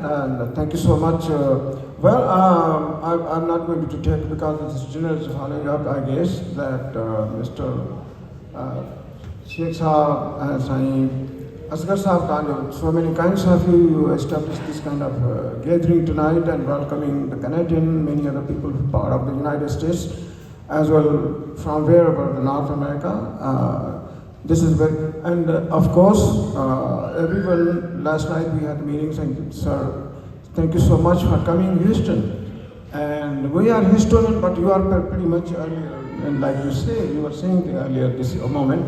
And thank you so much. I'm not going to take because this dinner is following up, I guess, that Mr. Uh, Sheikh Saab and Saeed Asghar Saab Khan, so many kinds of you established this kind of gathering tonight and welcoming the Canadian, many other people part of the United States, as well from wherever, the North America. This is very, and of course, everyone, last night we had meetings and sir, thank you so much for coming Houston. And we are Houstonian, but you are pretty much earlier, and like you say, you were saying earlier this moment,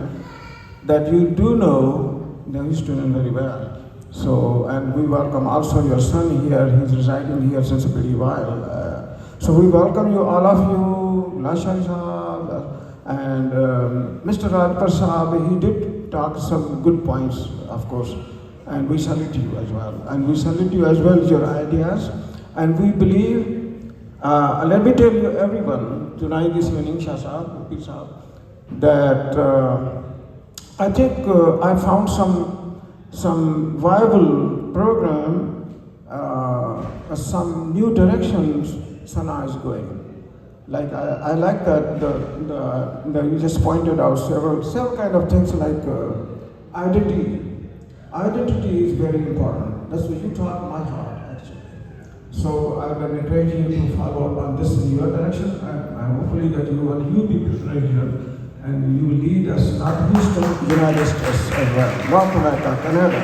that you do know the Houstonian very well. So, and we welcome also your son here, he's residing here since a pretty while. So we welcome you, all of you, Lashari Sahab, and Mr. Rajpal Sahab, he did talk some good points, of course, and we salute you as well. And we salute you as well, your ideas. And we believe, let me tell you everyone, tonight, this evening, Shah Sahab, Pir Sahab, that I think I found some viable program, some new directions Sana is going. Like I like that you just pointed out several kind of things like identity. Identity is very important. That's what you taught my heart actually. So I will encourage you to follow up on this in your direction, and hopefully that you people right here, and you will lead us not Houston, United States as well, North America, Canada,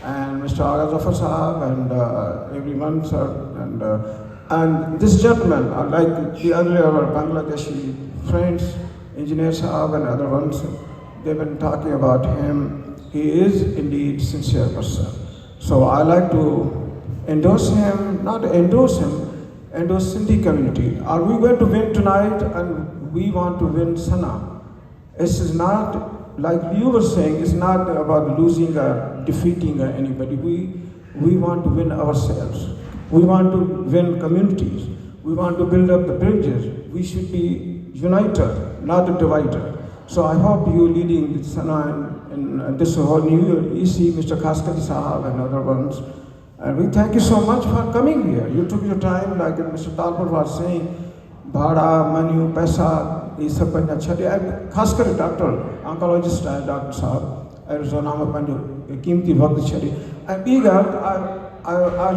and Mr. Aga Zafar Sahab and everyone, sir, and this gentleman, like the earlier our Bangladeshi friends, Engineer Saab and other ones, they've been talking about him. He is indeed sincere person. So I like to endorse him, not endorse him, endorse Sindhi community. Are we going to win tonight? And we want to win Sana. This is not, like you were saying, it's not about losing or defeating anybody. We want to win ourselves. We want to win communities. We want to build up the bridges. We should be uniter, not a divider. So I hope you leading Sana in this whole new EC, Mr. Khaskari Sahab and other ones. And we thank you so much for coming here. You took your time, like Mr. Talpur was saying, bhada, manu, paisa, these sab banna chhade. And Khaskari doctor, oncologist, Dr. Sahab, Arizona, Pandu, Kimti Bhakti chhade. And big I like